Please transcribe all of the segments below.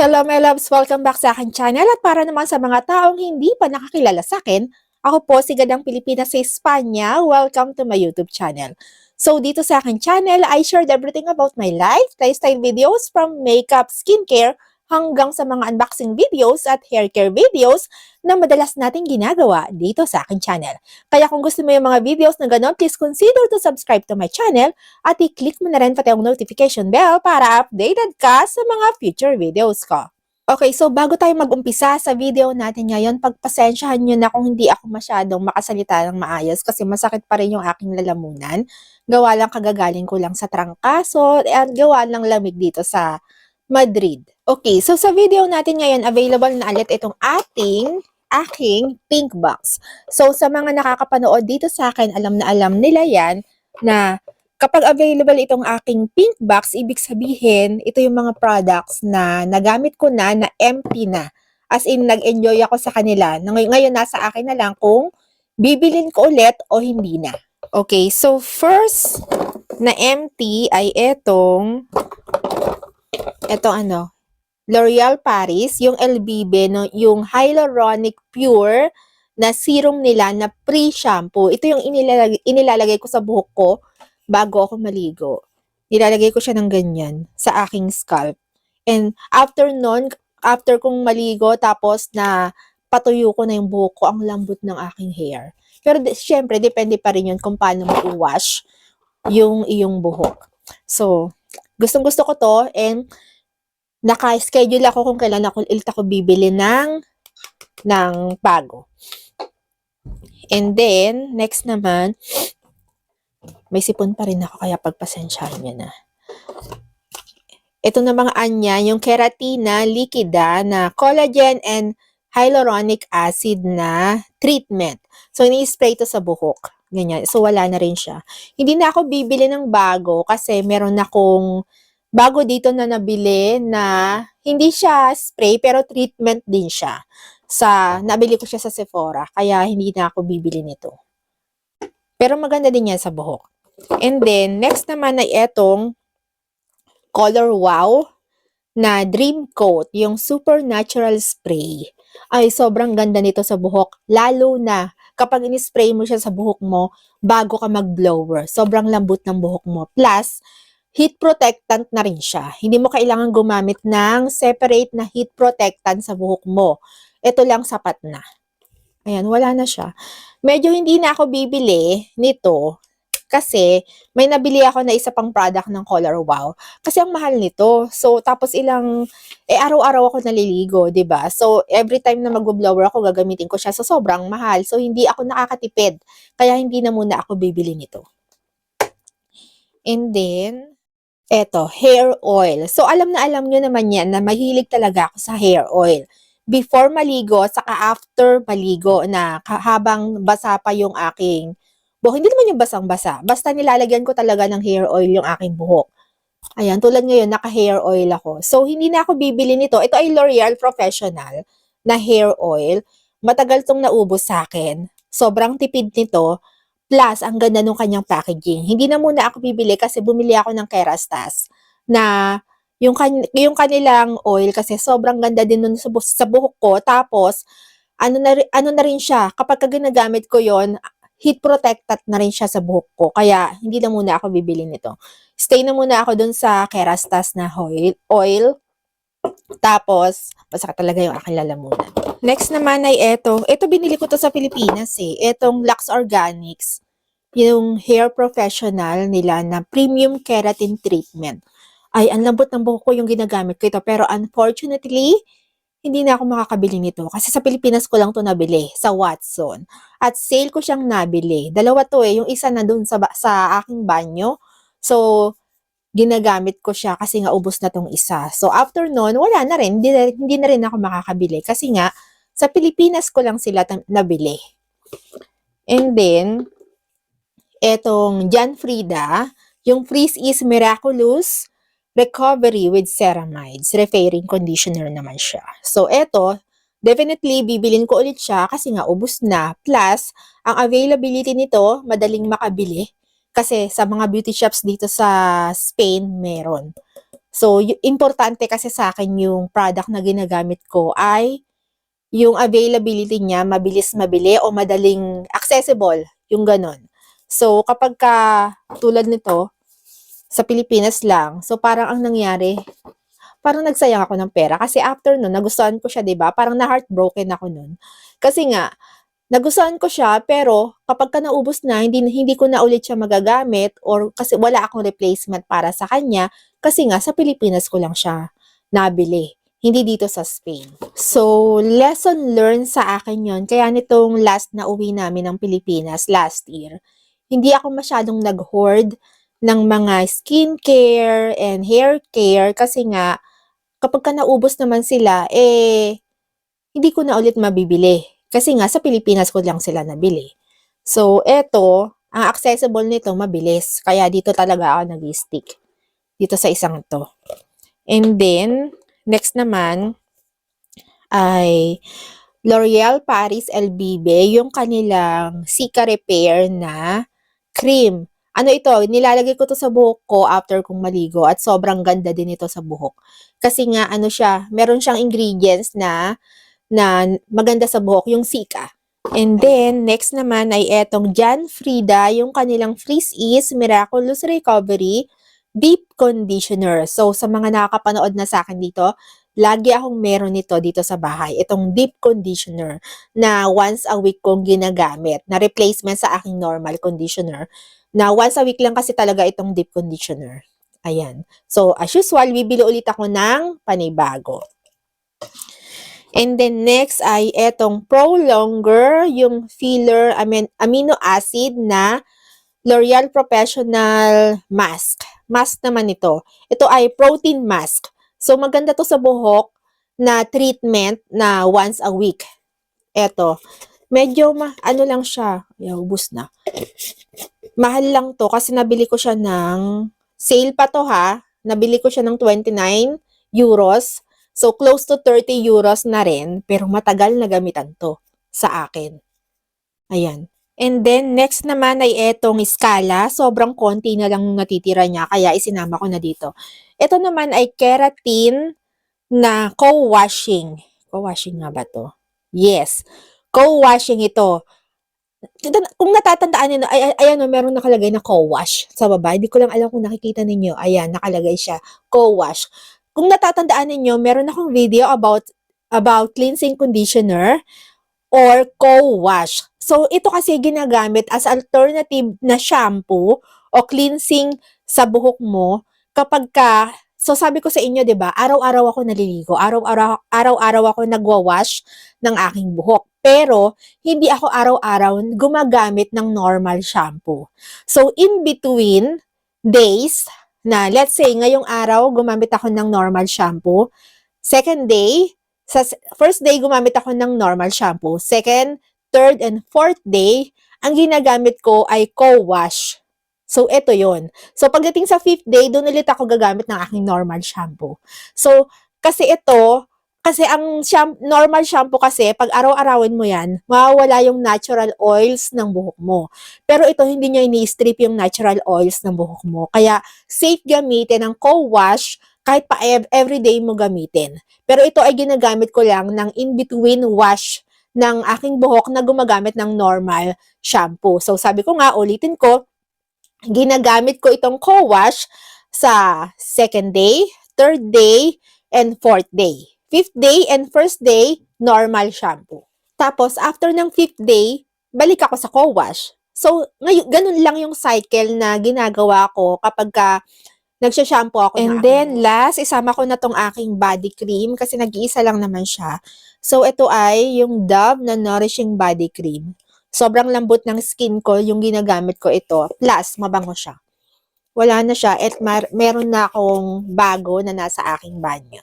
Hello my loves! Welcome back sa aking channel at para naman sa mga taong hindi pa nakakilala sa akin, ako po si Gadang Pilipinas sa Espanya. Welcome to my YouTube channel. So dito sa aking channel, I shared everything about my life, lifestyle videos from makeup, skincare, hanggang sa mga unboxing videos at hair care videos na madalas nating ginagawa dito sa aking channel. Kaya kung gusto mo yung mga videos na ganon, please consider to subscribe to my channel at i-click mo na rin pati ang notification bell para updated ka sa mga future videos ko. Okay, so bago tayo mag-umpisa sa video natin ngayon, pagpasensyahan nyo na kung hindi ako masyadong makasalita ng maayos kasi masakit pa rin yung aking lalamunan. Gawa lang kagagaling ko lang sa trangkaso at gawa lang lamig dito sa Madrid. Okay, so sa video natin ngayon, available na ulit itong aking pink box. So sa mga nakakapanood dito sa akin, alam na alam nila yan na kapag available itong aking pink box, ibig sabihin, ito yung mga products na nagamit ko na empty na. As in, nag-enjoy ako sa kanila. Ngayon, nasa akin na lang kung bibilin ko ulit o hindi na. Okay, so first na empty ay L'Oreal Paris, yung LBB, no, yung Hyaluronic Pure na serum nila na pre-shampoo. Ito yung inilalagay ko sa buhok ko bago ako maligo. Nilalagay ko siya ng ganyan sa aking scalp. And after kong maligo, tapos na patuyo ko na yung buhok ko, ang lambot ng aking hair. Pero syempre, depende pa rin yun kung paano mo i-wash yung iyong buhok. So, gustong-gusto ko to and naka-schedule ako kung kailan ako bibili ng bago. And then, next naman, may sipon pa rin ako kaya pagpasensyahan nyo na. Ito na mga anya, yung Keratina Liquida na collagen and hyaluronic acid na treatment. So, ini-spray ito sa buhok. Ganyan. So, wala na rin siya. Hindi na ako bibili ng bago kasi meron akong bago dito na nabili na hindi siya spray pero treatment din siya. Nabili ko siya sa Sephora kaya hindi na ako bibili nito. Pero maganda din yan sa buhok. And then, next naman ay etong Color Wow na Dream Coat, yung Supernatural Spray. Ay, sobrang ganda nito sa buhok. Lalo na kapag in-spray mo siya sa buhok mo bago ka mag-blower. Sobrang lambot ng buhok mo. Plus, heat protectant na rin siya. Hindi mo kailangan gumamit ng separate na heat protectant sa buhok mo. Ito lang sapat na. Ayan, wala na siya. Medyo hindi na ako bibili nito kasi may nabili ako na isa pang product ng Color Wow. Kasi ang mahal nito. So, tapos araw-araw ako naliligo, 'di ba? So, every time na mag-blower ako, gagamitin ko siya. So, sobrang mahal. So, hindi ako nakakatipid. Kaya hindi na muna ako bibili nito. And then, eto, hair oil. So, alam na alam nyo naman yan na mahilig talaga ako sa hair oil. Before maligo, saka after maligo na habang basa pa yung aking buhok. Hindi naman yung basang-basa. Basta nilalagyan ko talaga ng hair oil yung aking buhok. Ayan, tulad ngayon, naka-hair oil ako. So, hindi na ako bibili nito. Ito ay L'Oreal Professional na hair oil. Matagal tong naubos sa akin. Sobrang tipid nito. Plus, ang ganda nung kanyang packaging. Hindi na muna ako bibili kasi bumili ako ng Kerastase na yung kanilang oil kasi sobrang ganda din nun sa buhok ko. Tapos, ano na rin siya, kapag ginagamit ko yon, heat protectant na rin siya sa buhok ko. Kaya, hindi na muna ako bibili nito. Stay na muna ako dun sa Kerastase na oil. Tapos, masakit talaga yung aking lalamunan. Next naman ay ito binili ko to sa Pilipinas eh. Etong Lux Organics, yung hair professional nila na premium keratin treatment. Ay, ang lambot ng buhok ko yung ginagamit ko ito. Pero unfortunately, hindi na ako makakabili nito kasi sa Pilipinas ko lang 'to nabili, sa Watson. At sale ko siyang nabili. Dalawa 'to, eh, yung isa nandun sa aking banyo. So, ginagamit ko siya kasi nga ubos na 'tong isa. So, after nun wala na rin, hindi na rin ako makakabili kasi nga sa Pilipinas ko lang sila nabili. And then, etong John Frieda, yung Freeze is Miraculous Recovery with Ceramides. Repairing conditioner naman siya. So, eto, definitely bibilin ko ulit siya kasi nga ubos na. Plus, ang availability nito, madaling makabili. Kasi sa mga beauty shops dito sa Spain, meron. So, importante kasi sa akin yung product na ginagamit ko ay yung availability niya, mabilis mabili o madaling accessible, yung ganon. So, kapag tulad nito, sa Pilipinas lang, so parang ang nangyari, parang nagsayang ako ng pera. Kasi after nun, nagustuhan ko siya, 'di ba? Parang na-heartbroken ako nun. Kasi nga, nagustuhan ko siya, pero kapag naubos na, hindi ko na ulit siya magagamit or kasi wala akong replacement para sa kanya kasi nga sa Pilipinas ko lang siya nabili. Hindi dito sa Spain. So, lesson learned sa akin yon. Kaya nitong last na uwi namin ng Pilipinas last year, hindi ako masyadong nag-hoard ng mga skincare and hair care kasi nga kapag naubos naman sila, hindi ko na ulit mabibili. Kasi nga sa Pilipinas ko lang sila nabili. So, eto, ang accessible nito mabilis. Kaya dito talaga ako nag-stick. Dito sa isang to. And then, next naman ay L'Oreal Paris LBB, yung kanilang Cica Repair na cream. Ano ito, nilalagay ko to sa buhok ko after kong maligo at sobrang ganda din ito sa buhok. Kasi nga ano siya, meron siyang ingredients na maganda sa buhok, yung Cica. And then, next naman ay etong John Frieda, yung kanilang Freeze Is Miraculous Recovery Deep Conditioner. So, sa mga nakakapanood na sa akin dito, lagi akong meron nito dito sa bahay. Itong Deep Conditioner na once a week kong ginagamit, na replacement sa aking normal conditioner. Na once a week lang kasi talaga itong Deep Conditioner. Ayan. So, as usual, bibili ulit ako ng panibago. And then next ay etong Pro Longer, yung filler amino acid na L'Oreal Professional Mask. Mask naman ito. Ito ay protein mask. So maganda to sa buhok na treatment na once a week. Eto. Medyo ano lang siya. Ubus na. Mahal lang to kasi nabili ko siya ng sale pa to ha. Nabili ko siya ng 29 euros. So, close to 30 euros na rin, pero matagal na gamitan to sa akin. Ayan. And then, next naman ay etong Scala. Sobrang konti na lang natitira niya, kaya isinama ko na dito. Ito naman ay keratin na co-washing. Co-washing nga ba to? Yes. Co-washing ito. Kung natatandaan niyo, ayan, meron nakalagay na co-wash sa baba. Hindi ko lang alam kung nakikita ninyo. Ayan, nakalagay siya. Co-wash. Kung natatandaan ninyo, meron akong video about cleansing conditioner or co-wash. So, ito kasi ginagamit as alternative na shampoo o cleansing sa buhok mo kapag so sabi ko sa inyo, 'di ba? Araw-araw ako naliligo, araw-araw ako nagwa-wash ng aking buhok. Pero hindi ako araw-araw gumagamit ng normal shampoo. So in between days na let's say ngayong araw gumamit ako ng normal shampoo, second day, sa first day gumamit ako ng normal shampoo, second, third, and fourth day, ang ginagamit ko ay co-wash. So, eto yon. So, pagdating sa fifth day, doon ulit ako gagamit ng aking normal shampoo. So, kasi ang normal shampoo kasi, pag araw-arawin mo yan, mawawala yung natural oils ng buhok mo. Pero ito, hindi niya ini-strip yung natural oils ng buhok mo. Kaya, safe gamitin ang co-wash kahit pa everyday mo gamitin. Pero ito ay ginagamit ko lang ng in-between wash ng aking buhok na gumagamit ng normal shampoo. So, sabi ko nga, ulitin ko, ginagamit ko itong co-wash sa second day, third day, and fourth day. Fifth day and first day, normal shampoo. Tapos, after ng fifth day, balik ako sa co-wash. So, ganun lang yung cycle na ginagawa ko kapag Nagsha-shampoo ako And then, last, isama ko na tong aking body cream kasi nag-iisa lang naman siya. So, ito ay yung Dove na Nourishing Body Cream. Sobrang lambot ng skin ko, yung ginagamit ko ito. Plus, mabango siya. Wala na siya at meron na akong bago na nasa aking banyo.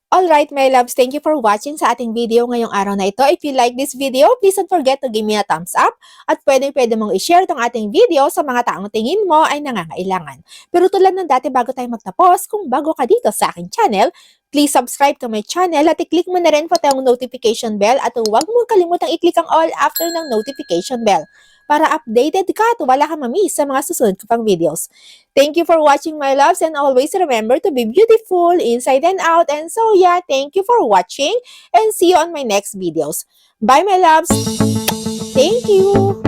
Alright, my loves, thank you for watching sa ating video ngayong araw na ito. If you like this video, please don't forget to give me a thumbs up at pwede mong i-share tong ating video sa mga taong tingin mo ay nangangailangan. Pero tulad ng dati bago tayo magtapos, kung bago ka dito sa aking channel, please subscribe to my channel at i-click mo na rin po tayong notification bell at huwag mo kalimutang i-click ang all after ng notification bell para updated ka at wala kang mamiss sa mga susunod ko pang videos. Thank you for watching, my loves, and always remember to be beautiful inside and out. And so, yeah, thank you for watching and see you on my next videos. Bye, my loves. Thank you.